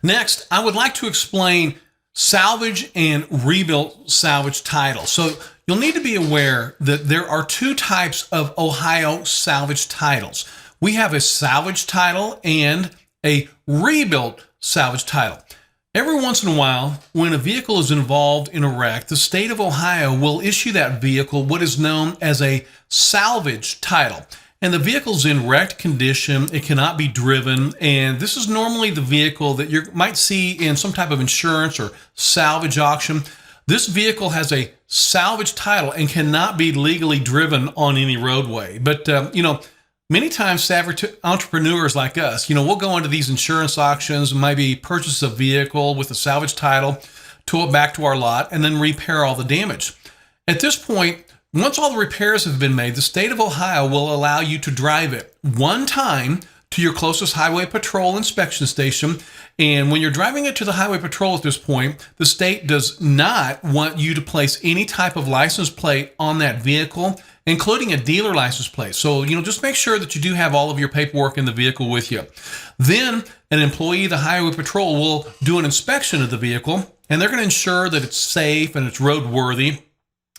Next, I would like to explain salvage and rebuilt salvage title. So you'll need to be aware that there are two types of Ohio salvage titles. We have a salvage title and a rebuilt salvage title. Every once in a while, when a vehicle is involved in a wreck, the state of Ohio will issue that vehicle what is known as a salvage title. And the vehicle's in wrecked condition, it cannot be driven, and this is normally the vehicle that you might see in some type of insurance or salvage auction. This vehicle has a salvage title and cannot be legally driven on any roadway. But, many times savvy entrepreneurs like us, we'll go into these insurance auctions, maybe purchase a vehicle with a salvage title, tow it back to our lot, and then repair all the damage. At this point, once all the repairs have been made, the state of Ohio will allow you to drive it one time to your closest highway patrol inspection station. And when you're driving it to the highway patrol at this point, the state does not want you to place any type of license plate on that vehicle, including a dealer license plate. So, just make sure that you do have all of your paperwork in the vehicle with you. Then an employee of the highway patrol will do an inspection of the vehicle, and they're going to ensure that it's safe and it's roadworthy.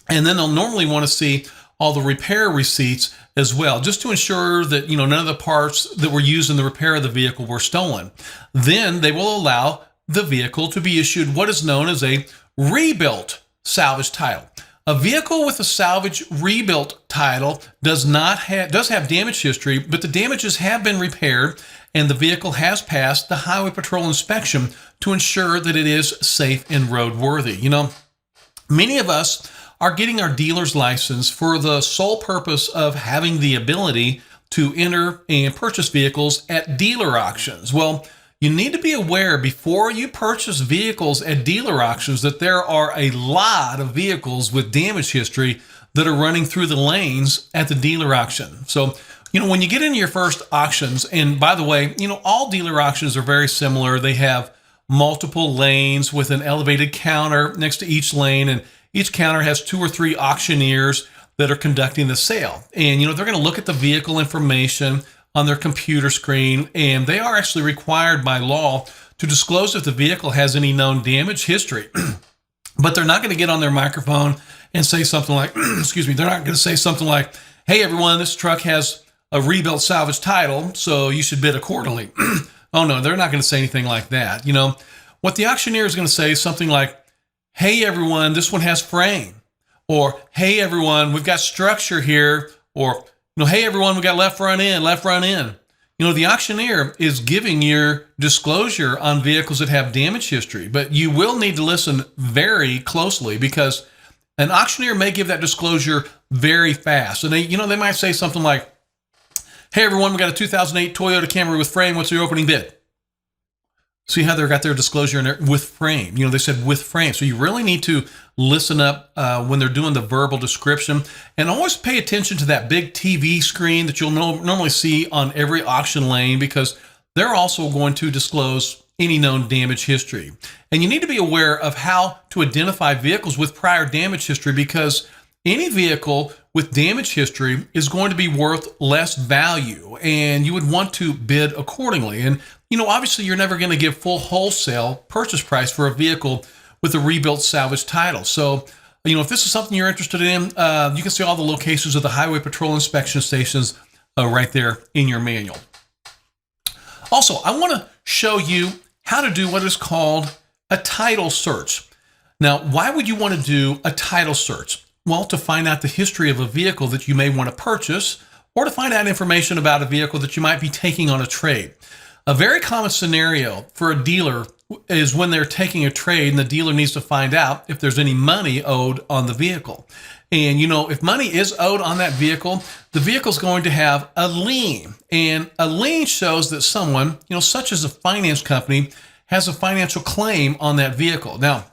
And then they'll normally want to see all the repair receipts as well, just to ensure that, none of the parts that were used in the repair of the vehicle were stolen. Then they will allow the vehicle to be issued what is known as a rebuilt salvage title. A vehicle with a salvage rebuilt title does have damage history, but the damages have been repaired and the vehicle has passed the highway patrol inspection to ensure that it is safe and roadworthy. Many of us are getting our dealer's license for the sole purpose of having the ability to enter and purchase vehicles at dealer auctions. Well, you need to be aware before you purchase vehicles at dealer auctions that there are a lot of vehicles with damage history that are running through the lanes at the dealer auction. So, when you get into your first auctions, and by the way, all dealer auctions are very similar. They have multiple lanes with an elevated counter next to each lane, and each counter has 2 or 3 auctioneers that are conducting the sale. And, they're going to look at the vehicle information on their computer screen, and they are actually required by law to disclose if the vehicle has any known damage history. But they're not going to get on their microphone and say something like, they're not going to say something like, hey, everyone, this truck has a rebuilt salvage title, so you should bid accordingly. Oh, no, they're not going to say anything like that. What the auctioneer is going to say is something like, hey, everyone, this one has frame. Or, hey, everyone, we've got structure here. Or, hey, everyone, we got left front end, left front end. The auctioneer is giving your disclosure on vehicles that have damage history, but you will need to listen very closely because an auctioneer may give that disclosure very fast. And they might say something like, hey, everyone, we got a 2008 Toyota Camry with frame. What's your opening bid? See how they got their disclosure in there with frame. They said with frame. So you really need to listen up when they're doing the verbal description, and always pay attention to that big TV screen that you'll normally see on every auction lane, because they're also going to disclose any known damage history. And you need to be aware of how to identify vehicles with prior damage history, because any vehicle with damage history is going to be worth less value, and you would want to bid accordingly. And obviously you're never going to give full wholesale purchase price for a vehicle with a rebuilt salvage title. So, if this is something you're interested in, you can see all the locations of the highway patrol inspection stations right there in your manual. Also, I want to show you how to do what is called a title search. Now, why would you want to do a title search? Well, to find out the history of a vehicle that you may want to purchase, or to find out information about a vehicle that you might be taking on a trade. A very common scenario for a dealer is when they're taking a trade and the dealer needs to find out if there's any money owed on the vehicle. And, if money is owed on that vehicle, the vehicle's going to have a lien. And a lien shows that someone, such as a finance company, has a financial claim on that vehicle. Now,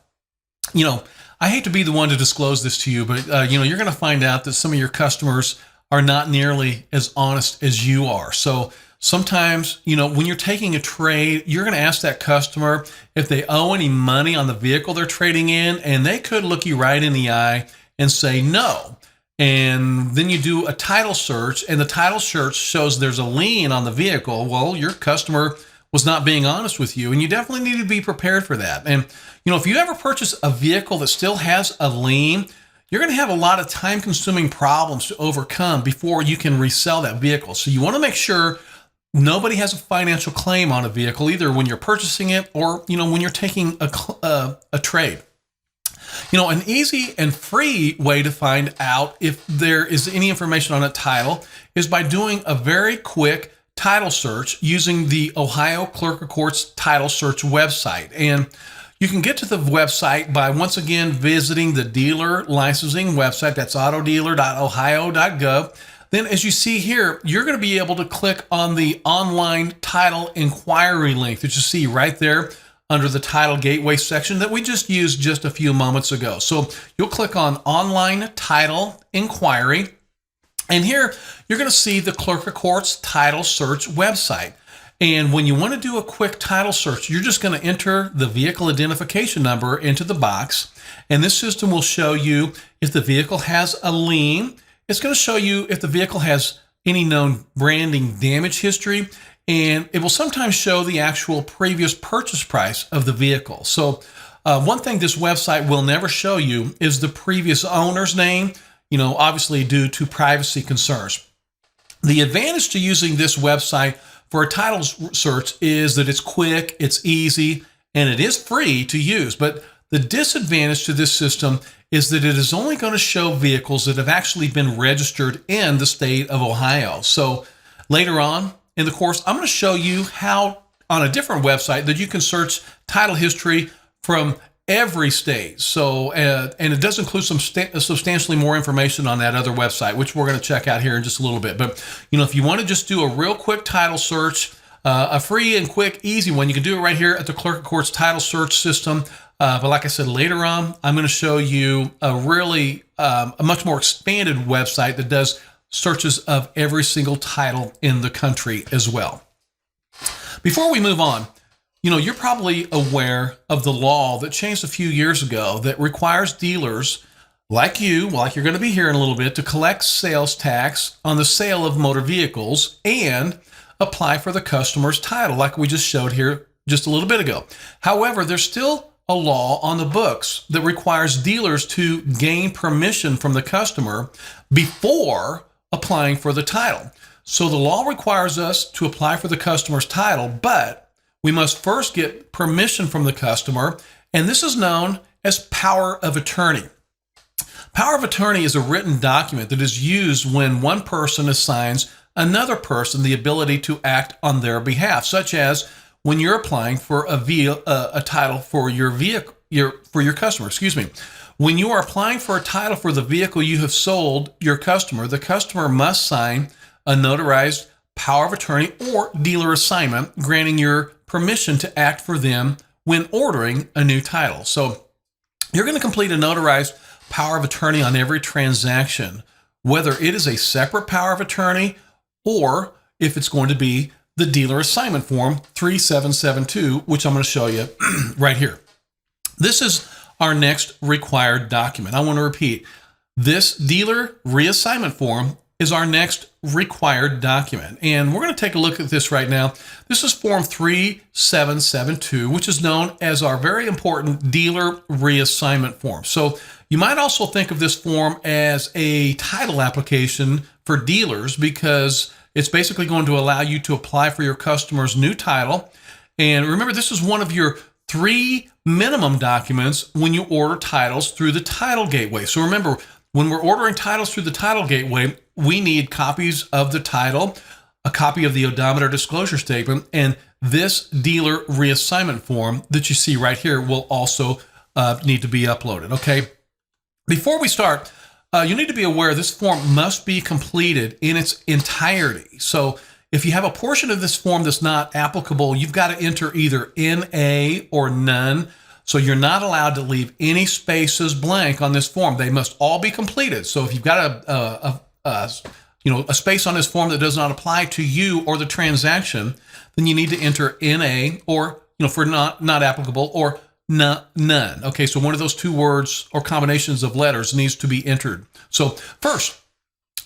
I hate to be the one to disclose this to you, but, you're going to find out that some of your customers are not nearly as honest as you are. So sometimes, when you're taking a trade, you're going to ask that customer if they owe any money on the vehicle they're trading in, and they could look you right in the eye and say no. And then you do a title search, and the title search shows there's a lien on the vehicle. Well, your customer was not being honest with you, and you definitely need to be prepared for that. And if you ever purchase a vehicle that still has a lien, you're going to have a lot of time-consuming problems to overcome before you can resell that vehicle. So you want to make sure nobody has a financial claim on a vehicle, either when you're purchasing it or when you're taking a trade. An easy and free way to find out if there is any information on a title is by doing a very quick title search using the Ohio Clerk of Courts title search website. And you can get to the website by once again visiting the dealer licensing website. That's autodealer.ohio.gov. Then as you see here, you're going to be able to click on the online title inquiry link that you see right there under the title gateway section that we just used just a few moments ago. So you'll click on online title inquiry. And here you're going to see the Clerk of Courts title search website. And when you want to do a quick title search, you're just going to enter the vehicle identification number into the box. And this system will show you if the vehicle has a lien. It's going to show you if the vehicle has any known branding damage history. And it will sometimes show the actual previous purchase price of the vehicle. So one thing this website will never show you is the previous owner's name, obviously due to privacy concerns. The advantage to using this website for a title search is that it's quick, it's easy, and it is free to use. But the disadvantage to this system is that it is only going to show vehicles that have actually been registered in the state of Ohio. So later on in the course, I'm going to show you how on a different website that you can search title history from every state. So, and it does include some substantially more information on that other website, which we're going to check out here in just a little bit. But, if you want to just do a real quick title search, a free and quick, easy one, you can do it right here at the Clerk of Courts title search system. But like I said, later on, I'm going to show you a really, a much more expanded website that does searches of every single title in the country as well. Before we move on, you're probably aware of the law that changed a few years ago that requires dealers like you're going to be here in a little bit, to collect sales tax on the sale of motor vehicles and apply for the customer's title, like we just showed here just a little bit ago. However, there's still a law on the books that requires dealers to gain permission from the customer before applying for the title. So the law requires us to apply for the customer's title, but we must first get permission from the customer, and this is known as power of attorney. Power of attorney is a written document that is used when one person assigns another person the ability to act on their behalf, such as when you're applying for a title for your vehicle, for your customer. When you are applying for a title for the vehicle you have sold your customer, the customer must sign a notarized power of attorney or dealer assignment, granting your permission to act for them when ordering a new title. So you're going to complete a notarized power of attorney on every transaction, whether it is a separate power of attorney or if it's going to be the dealer assignment form 3772, which I'm going to show you right here. This is our next required document. I want to repeat, this dealer reassignment form is our next required document. And we're going to take a look at this right now. This is form 3772, which is known as our very important dealer reassignment form. So you might also think of this form as a title application for dealers, because it's basically going to allow you to apply for your customer's new title. And remember, this is one of your 3 minimum documents when you order titles through the title gateway. So remember, when we're ordering titles through the title gateway, we need copies of the title, a copy of the odometer disclosure statement, and this dealer reassignment form that you see right here will also need to be uploaded. Okay. Before we start, you need to be aware this form must be completed in its entirety. So if you have a portion of this form that's not applicable, you've got to enter either NA or none. So you're not allowed to leave any spaces blank on this form. They must all be completed. So if you've got a space on this form that does not apply to you or the transaction, then you need to enter NA or, for not applicable, or none. Okay, so one of those 2 words or combinations of letters needs to be entered. So first,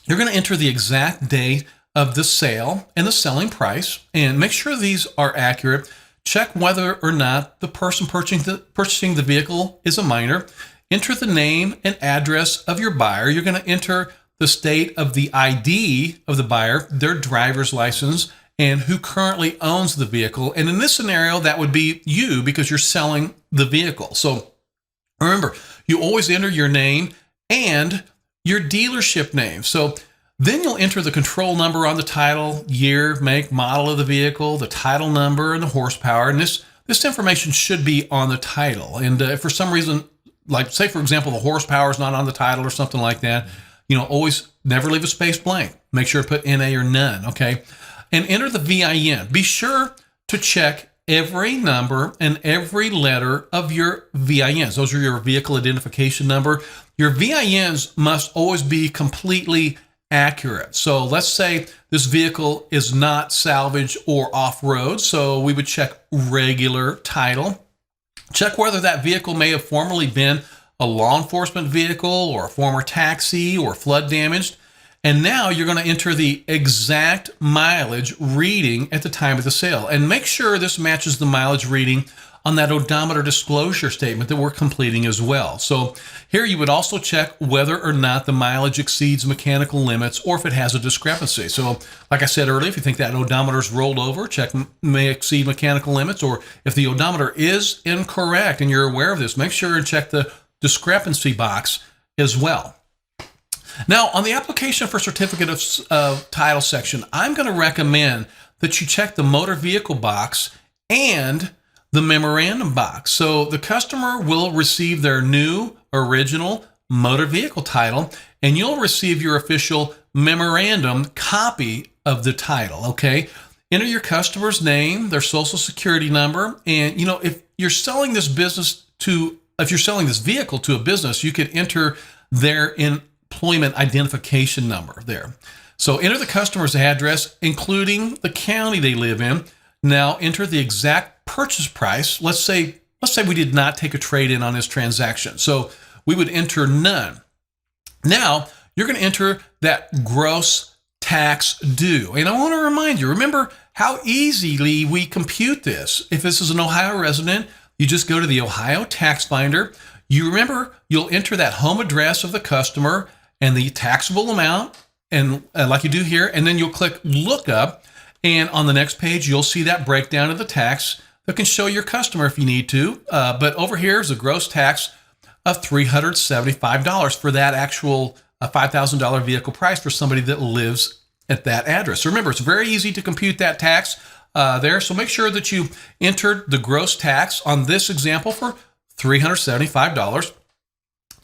you're going to enter the exact day of the sale and the selling price, and make sure these are accurate. Check whether or not the person purchasing the vehicle is a minor. Enter the name and address of your buyer. You're going to enter the state of the ID of the buyer, their driver's license, and who currently owns the vehicle. And in this scenario, that would be you because you're selling the vehicle. So remember, you always enter your name and your dealership name. So then you'll enter the control number on the title, year, make, model of the vehicle, the title number, and the horsepower. And this information should be on the title. And if for some reason, like say, for example, the horsepower is not on the title or something like that, always never leave a space blank. Make sure to put NA or none, okay? And enter the VIN. Be sure to check every number and every letter of your VINs. Those are your vehicle identification number. Your VINs must always be completely accurate. So let's say this vehicle is not salvage or off-road. So we would check regular title. Check whether that vehicle may have formerly been a law enforcement vehicle or a former taxi or flood damaged. And now you're going to enter the exact mileage reading at the time of the sale. And make sure this matches the mileage reading on that odometer disclosure statement that we're completing as well. So here you would also check whether or not the mileage exceeds mechanical limits or if it has a discrepancy. So like I said earlier, if you think that odometer is rolled over, check may exceed mechanical limits, or if the odometer is incorrect and you're aware of this, make sure and check the discrepancy box as well. Now, on the application for certificate of title section, I'm going to recommend that you check the motor vehicle box and the memorandum box. So the customer will receive their new original motor vehicle title, and you'll receive your official memorandum copy of the title, okay? Enter your customer's name, their social security number, and if you're selling this vehicle to a business, you could enter their employment identification number there. So enter the customer's address, including the county they live in. Now enter the exact purchase price. Let's say we did not take a trade-in on this transaction. So we would enter none. Now you're going to enter that gross tax due. And I want to remind you, remember how easily we compute this. If this is an Ohio resident, you just go to the Ohio Tax Finder. You remember, you'll enter that home address of the customer and the taxable amount, and like you do here, and then you'll click Lookup, and on the next page, you'll see that breakdown of the tax that can show your customer if you need to. But over here is a gross tax of $375 for that actual $5,000 vehicle price for somebody that lives at that address. So remember, it's very easy to compute that tax there. So make sure that you entered the gross tax on this example for $375.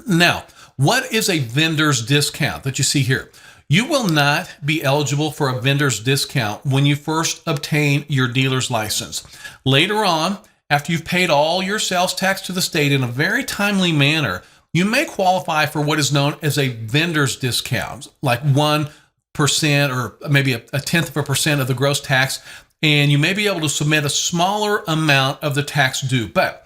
Now, what is a vendor's discount that you see here? You will not be eligible for a vendor's discount when you first obtain your dealer's license. Later on, after you've paid all your sales tax to the state in a very timely manner, you may qualify for what is known as a vendor's discount, like 1% or maybe a 0.1% of the gross tax, and you may be able to submit a smaller amount of the tax due. But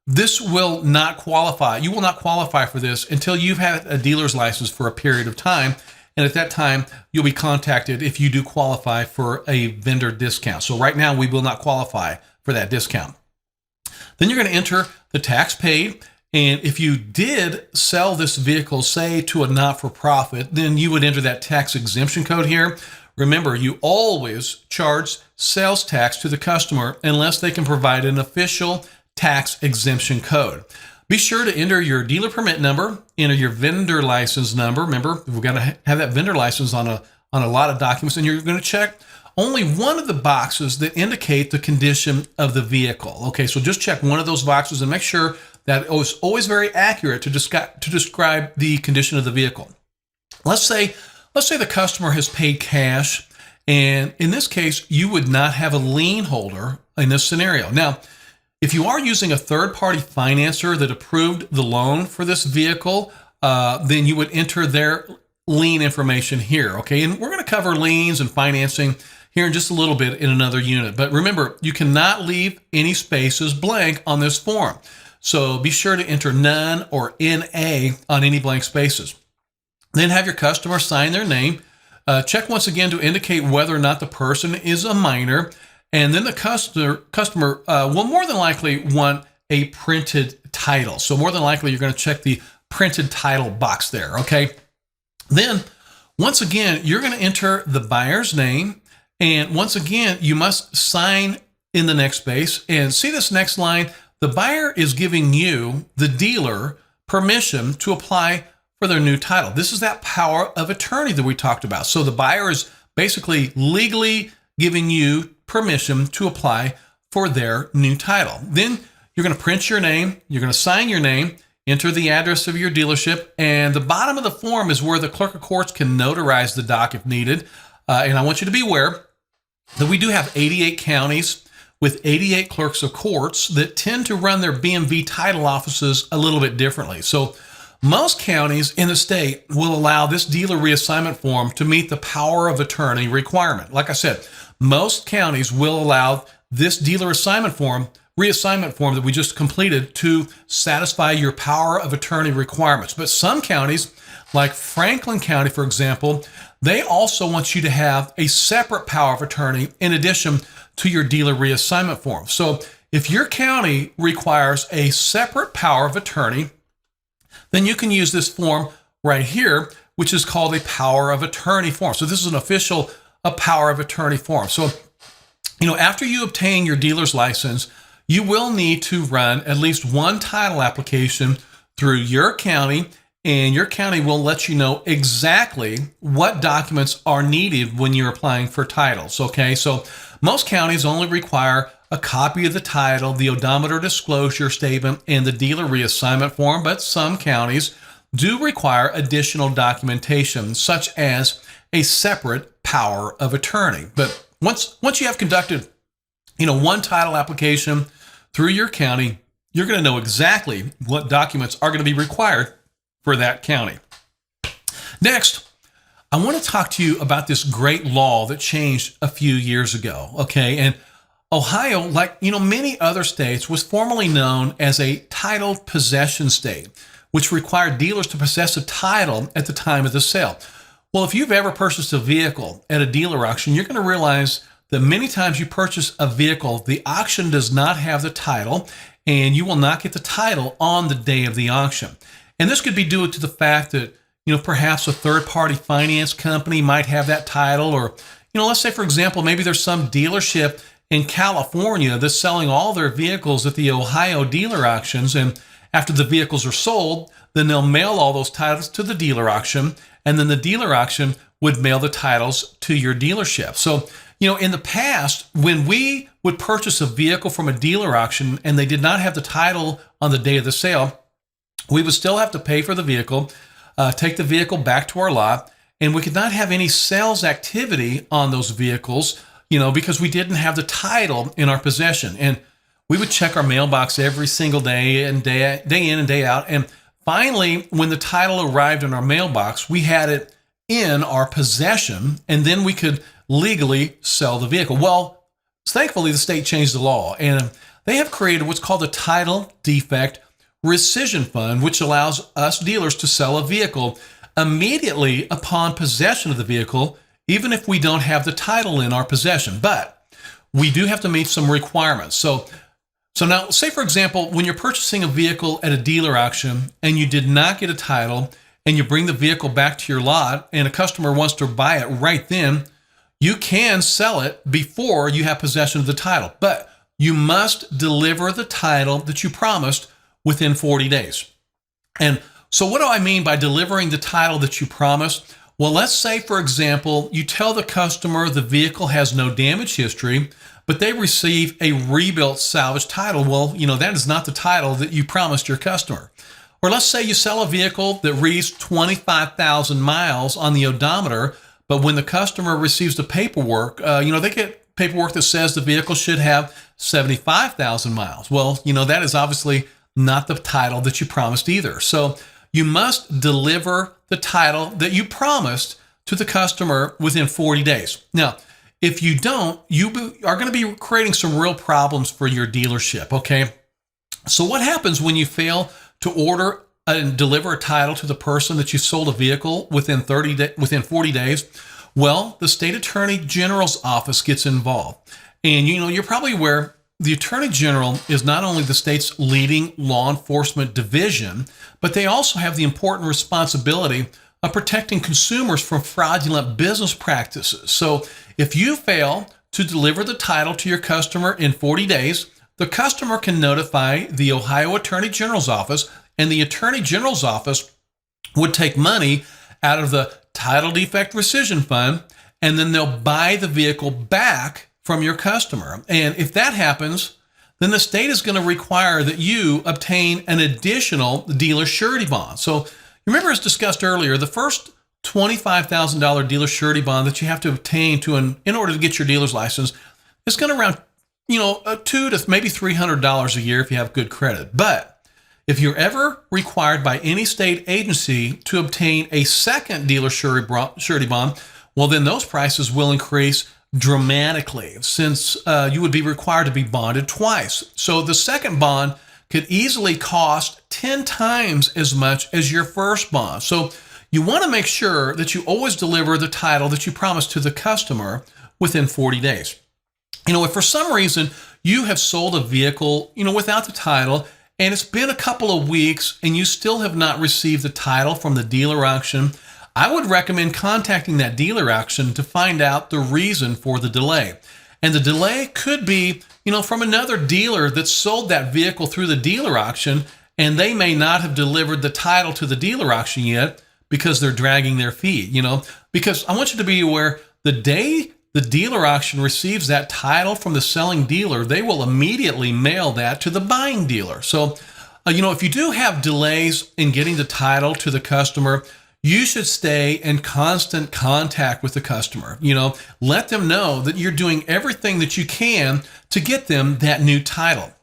this will not qualify. You will not qualify for this until you've had a dealer's license for a period of time. And at that time, you'll be contacted if you do qualify for a vendor discount. So right now, we will not qualify for that discount. Then you're going to enter the tax paid. And if you did sell this vehicle, say, to a not-for-profit, then you would enter that tax exemption code here. Remember, you always charge sales tax to the customer unless they can provide an official tax exemption code. Be sure to enter your dealer permit number, enter your vendor license number. Remember, we've got to have that vendor license on a lot of documents, and you're going to check only one of the boxes that indicate the condition of the vehicle. Okay, so just check one of those boxes and make sure that it was always very accurate to describe the condition of the vehicle. Let's say the customer has paid cash, and in this case, you would not have a lien holder in this scenario. Now, if you are using a third-party financer that approved the loan for this vehicle, then you would enter their lien information here, okay? And we're going to cover liens and financing here in just a little bit in another unit. But remember, you cannot leave any spaces blank on this form. So be sure to enter none or NA on any blank spaces. Then have your customer sign their name. Check once again to indicate whether or not the person is a minor. And then the customer will more than likely want a printed title. So more than likely, you're going to check the printed title box there, okay? Then, once again, you're going to enter the buyer's name. And once again, you must sign in the next space. And see this next line? The buyer is giving you, the dealer, permission to apply for their new title. This is that power of attorney that we talked about. So the buyer is basically legally giving you permission to apply for their new title. Then you're going to print your name, you're going to sign your name, enter the address of your dealership, and the bottom of the form is where the clerk of courts can notarize the doc if needed. And I want you to be aware that we do have 88 counties with 88 clerks of courts that tend to run their BMV title offices a little bit differently. So most counties in the state will allow this dealer reassignment form to meet the power of attorney requirement. Like I said, most counties will allow this dealer reassignment form that we just completed to satisfy your power of attorney requirements. But some counties, like Franklin County, for example, they also want you to have a separate power of attorney in addition to your dealer reassignment form. So if your county requires a separate power of attorney, then you can use this form right here, which is called a power of attorney form. So this is an official power of attorney form. So, after you obtain your dealer's license, you will need to run at least one title application through your county, and your county will let you know exactly what documents are needed when you're applying for titles, okay? So most counties only require a copy of the title, the odometer disclosure statement, and the dealer reassignment form, but some counties do require additional documentation, such as a separate power of attorney. But once you have conducted, one title application through your county, you're going to know exactly what documents are going to be required for that county. Next, I want to talk to you about this great law that changed a few years ago, okay? And Ohio, like many other states, was formerly known as a titled possession state, which required dealers to possess a title at the time of the sale. Well, if you've ever purchased a vehicle at a dealer auction, you're going to realize that many times you purchase a vehicle, the auction does not have the title, and you will not get the title on the day of the auction. And this could be due to the fact that, perhaps a third-party finance company might have that title, or, let's say, for example, maybe there's some dealership in California that's selling all their vehicles at the Ohio dealer auctions, and after the vehicles are sold, then they'll mail all those titles to the dealer auction, and then the dealer auction would mail the titles to your dealership. So, in the past, when we would purchase a vehicle from a dealer auction and they did not have the title on the day of the sale, we would still have to pay for the vehicle, take the vehicle back to our lot, and we could not have any sales activity on those vehicles, because we didn't have the title in our possession. And we would check our mailbox every single day and day in and day out. And finally, when the title arrived in our mailbox, we had it in our possession, and then we could legally sell the vehicle. Well, thankfully, the state changed the law, and they have created what's called a title defect rescission fund, which allows us dealers to sell a vehicle immediately upon possession of the vehicle, even if we don't have the title in our possession. But we do have to meet some requirements. So now, say, for example, when you're purchasing a vehicle at a dealer auction and you did not get a title and you bring the vehicle back to your lot and a customer wants to buy it right then, you can sell it before you have possession of the title, but you must deliver the title that you promised within 40 days. And so what do I mean by delivering the title that you promised? Well, let's say, for example, you tell the customer the vehicle has no damage history, but they receive a rebuilt salvage title. Well, that is not the title that you promised your customer. Or let's say you sell a vehicle that reads 25,000 miles on the odometer, but when the customer receives the paperwork, they get paperwork that says the vehicle should have 75,000 miles. Well, that is obviously not the title that you promised either. So you must deliver the title that you promised to the customer within 40 days. Now, if you don't, you are going to be creating some real problems for your dealership, okay? So what happens when you fail to order and deliver a title to the person that you sold a vehicle within 40 days? Well, the state attorney general's office gets involved. And you're probably aware the attorney general is not only the state's leading law enforcement division, but they also have the important responsibility of protecting consumers from fraudulent business practices. So if you fail to deliver the title to your customer in 40 days, the customer can notify the Ohio Attorney General's office, and the Attorney General's office would take money out of the title defect rescission fund, and then they'll buy the vehicle back from your customer. And if that happens, then the state is going to require that you obtain an additional dealer surety bond. So remember, as discussed earlier, the first $25,000 dealer surety bond that you have to obtain in order to get your dealer's license is going to around $200 to maybe $300 a year if you have good credit. But if you're ever required by any state agency to obtain a second dealer surety bond, well, then those prices will increase dramatically, since you would be required to be bonded twice. So the second bond could easily cost 10 times as much as your first bond. So you want to make sure that you always deliver the title that you promised to the customer within 40 days. If for some reason you have sold a vehicle, without the title, and it's been a couple of weeks and you still have not received the title from the dealer auction, I would recommend contacting that dealer auction to find out the reason for the delay. And the delay could be, from another dealer that sold that vehicle through the dealer auction, and they may not have delivered the title to the dealer auction yet because they're dragging their feet, Because I want you to be aware, the day the dealer auction receives that title from the selling dealer, they will immediately mail that to the buying dealer. So, if you do have delays in getting the title to the customer, you should stay in constant contact with the customer. Let them know that you're doing everything that you can to get them that new title.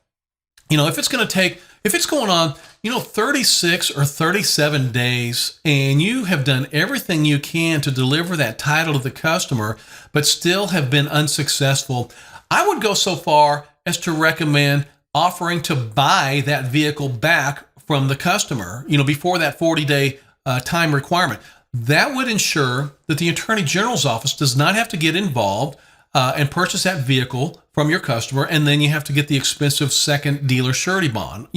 If it's going on, 36 or 37 days, and you have done everything you can to deliver that title to the customer, but still have been unsuccessful, I would go so far as to recommend offering to buy that vehicle back from the customer, before that 40-day time requirement. That would ensure that the Attorney General's office does not have to get involved and purchase that vehicle from your customer, and then you have to get the expensive second dealer surety bond,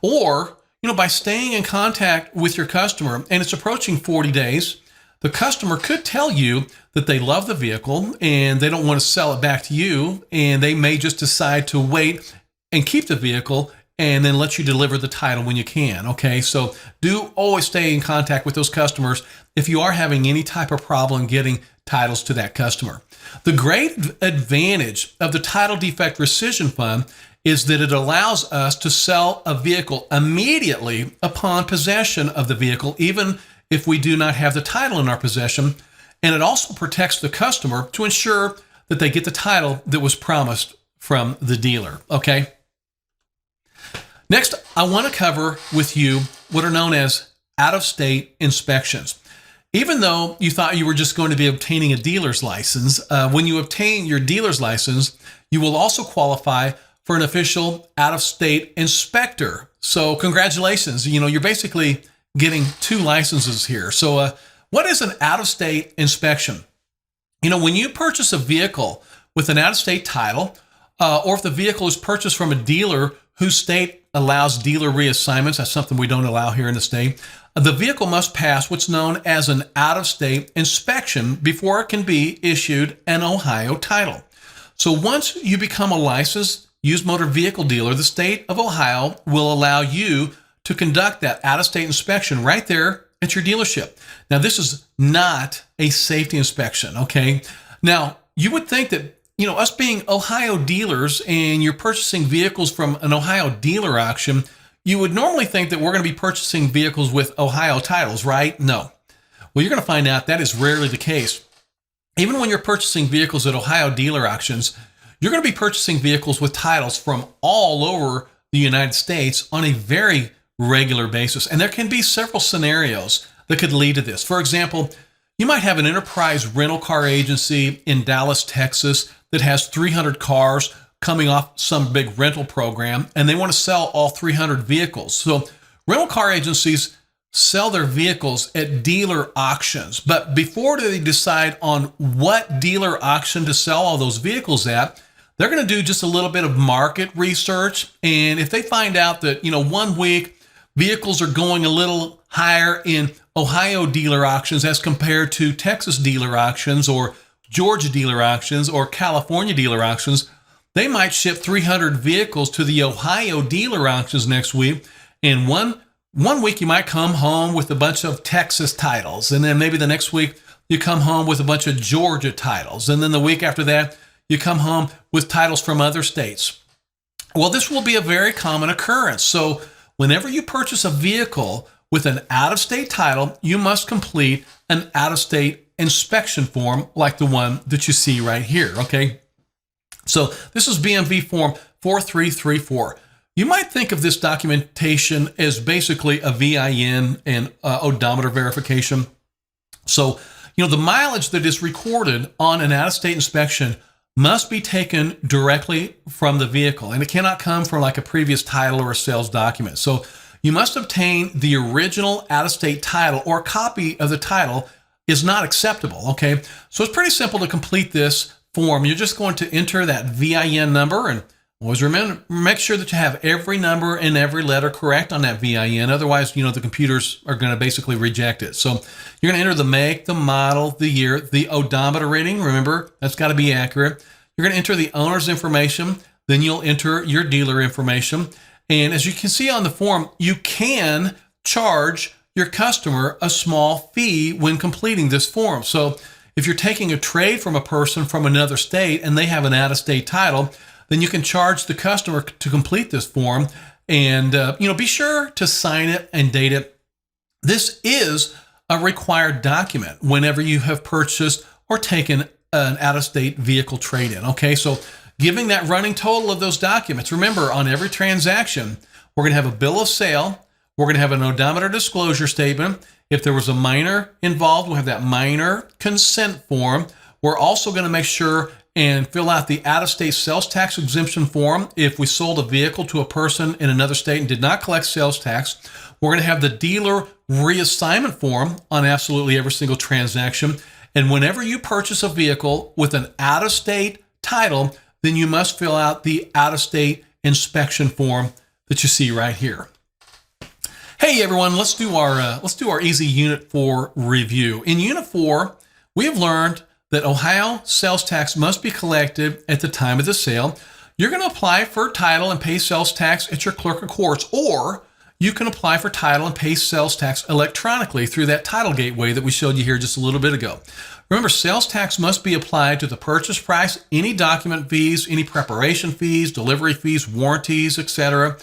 or, by staying in contact with your customer and it's approaching 40 days, the customer could tell you that they love the vehicle and they don't want to sell it back to you, and they may just decide to wait and keep the vehicle and then let you deliver the title when you can. Okay, so do always stay in contact with those customers if you are having any type of problem getting titles to that customer. The great advantage of the title defect rescission fund is that it allows us to sell a vehicle immediately upon possession of the vehicle, even if we do not have the title in our possession. And it also protects the customer to ensure that they get the title that was promised from the dealer. Okay. Next, I want to cover with you what are known as out-of-state inspections. Even though you thought you were just going to be obtaining a dealer's license, when you obtain your dealer's license, you will also qualify for an official out-of-state inspector. So congratulations, you're basically getting 2 licenses here. So what is an out-of-state inspection? When you purchase a vehicle with an out-of-state title, or if the vehicle is purchased from a dealer whose state allows dealer reassignments, that's something we don't allow here in the state, the vehicle must pass what's known as an out-of-state inspection before it can be issued an Ohio title. So once you become a licensed used motor vehicle dealer, the state of Ohio will allow you to conduct that out-of-state inspection right there at your dealership. Now, this is not a safety inspection, okay? Now, you would think that, us being Ohio dealers and you're purchasing vehicles from an Ohio dealer auction, you would normally think that we're going to be purchasing vehicles with Ohio titles, right? No. Well, you're going to find out that is rarely the case. Even when you're purchasing vehicles at Ohio dealer auctions, you're going to be purchasing vehicles with titles from all over the United States on a very regular basis. And there can be several scenarios that could lead to this. For example, you might have an enterprise rental car agency in Dallas, Texas that has 300 cars coming off some big rental program, and they want to sell all 300 vehicles. So rental car agencies sell their vehicles at dealer auctions. But before they decide on what dealer auction to sell all those vehicles at, they're going to do just a little bit of market research. And if they find out that, 1 week vehicles are going a little higher in Ohio dealer auctions as compared to Texas dealer auctions or Georgia dealer auctions or California dealer auctions, they might ship 300 vehicles to the Ohio dealer auctions next week. And one week you might come home with a bunch of Texas titles. And then maybe the next week you come home with a bunch of Georgia titles. And then the week after that, you come home with titles from other states. Well, this will be a very common occurrence. So whenever you purchase a vehicle with an out-of-state title, you must complete an out-of-state inspection form like the one that you see right here, okay? So this is BMV form 4334. You might think of this documentation as basically a VIN and odometer verification. So, the mileage that is recorded on an out-of-state inspection must be taken directly from the vehicle, and it cannot come from like a previous title or a sales document. So you must obtain the original out-of-state title, or a copy of the title is not acceptable, okay? So it's pretty simple to complete this form. You're just going to enter that VIN number, and always remember, make sure that you have every number and every letter correct on that VIN. Otherwise, the computers are going to basically reject it. So you're going to enter the make, the model, the year, the odometer reading. Remember, that's got to be accurate. You're going to enter the owner's information. Then you'll enter your dealer information. And as you can see on the form, you can charge your customer a small fee when completing this form. So if you're taking a trade from a person from another state and they have an out-of-state title, then you can charge the customer to complete this form, and be sure to sign it and date it. This is a required document whenever you have purchased or taken an out-of-state vehicle trade-in. Okay, so giving that running total of those documents. Remember, on every transaction, we're going to have a bill of sale. We're going to have an odometer disclosure statement. If there was a minor involved, we'll have that minor consent form. We're also going to make sure and fill out the out-of-state sales tax exemption form if we sold a vehicle to a person in another state and did not collect sales tax. We're going to have the dealer reassignment form on absolutely every single transaction. And whenever you purchase a vehicle with an out-of-state title, then you must fill out the out-of-state inspection form that you see right here. Hey everyone, let's do our easy Unit 4 review. In Unit 4, we have learned that Ohio sales tax must be collected at the time of the sale. You're going to apply for title and pay sales tax at your clerk of courts, or you can apply for title and pay sales tax electronically through that title gateway that we showed you here just a little bit ago. Remember, sales tax must be applied to the purchase price, any document fees, any preparation fees, delivery fees, warranties, etc.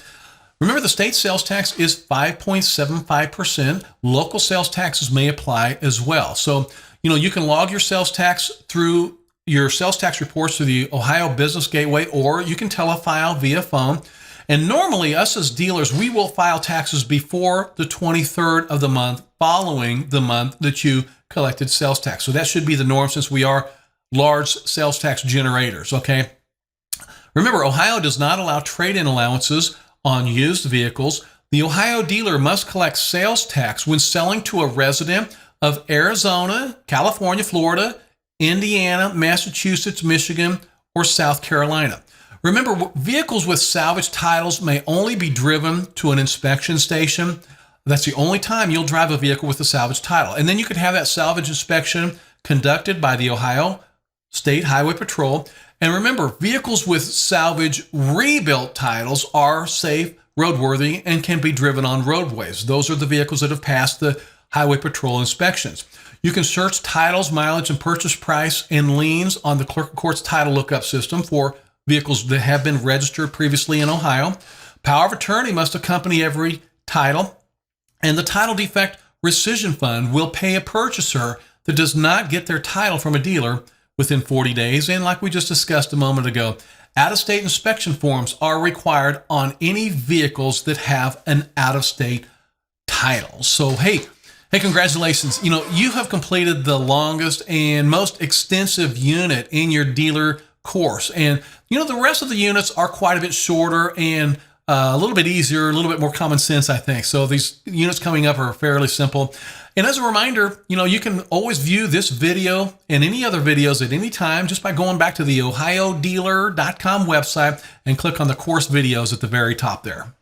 Remember, the state sales tax is 5.75%. Local sales taxes may apply as well. So, you can log your sales tax through your sales tax reports through the Ohio Business Gateway, or you can telefile via phone. And normally, us as dealers, we will file taxes before the 23rd of the month following the month that you collected sales tax. So that should be the norm since we are large sales tax generators, okay? Remember, Ohio does not allow trade-in allowances on used vehicles. The Ohio dealer must collect sales tax when selling to a resident of Arizona, California, Florida, Indiana, Massachusetts, Michigan, or South Carolina. Remember, vehicles with salvage titles may only be driven to an inspection station. That's the only time you'll drive a vehicle with a salvage title. And then you could have that salvage inspection conducted by the Ohio State Highway Patrol. And remember, vehicles with salvage rebuilt titles are safe, roadworthy, and can be driven on roadways. Those are the vehicles that have passed the Highway Patrol inspections. You can search titles, mileage, and purchase price and liens on the Clerk of Court's title lookup system for vehicles that have been registered previously in Ohio. Power of attorney must accompany every title, and the title defect rescission fund will pay a purchaser that does not get their title from a dealer within 40 days. And like we just discussed a moment ago, out-of-state inspection forms are required on any vehicles that have an out-of-state title. So, hey, congratulations. You have completed the longest and most extensive unit in your dealer course. And, the rest of the units are quite a bit shorter and a little bit easier, a little bit more common sense, I think. So these units coming up are fairly simple. And as a reminder, you can always view this video and any other videos at any time just by going back to the OhioDealer.com website and click on the course videos at the very top there.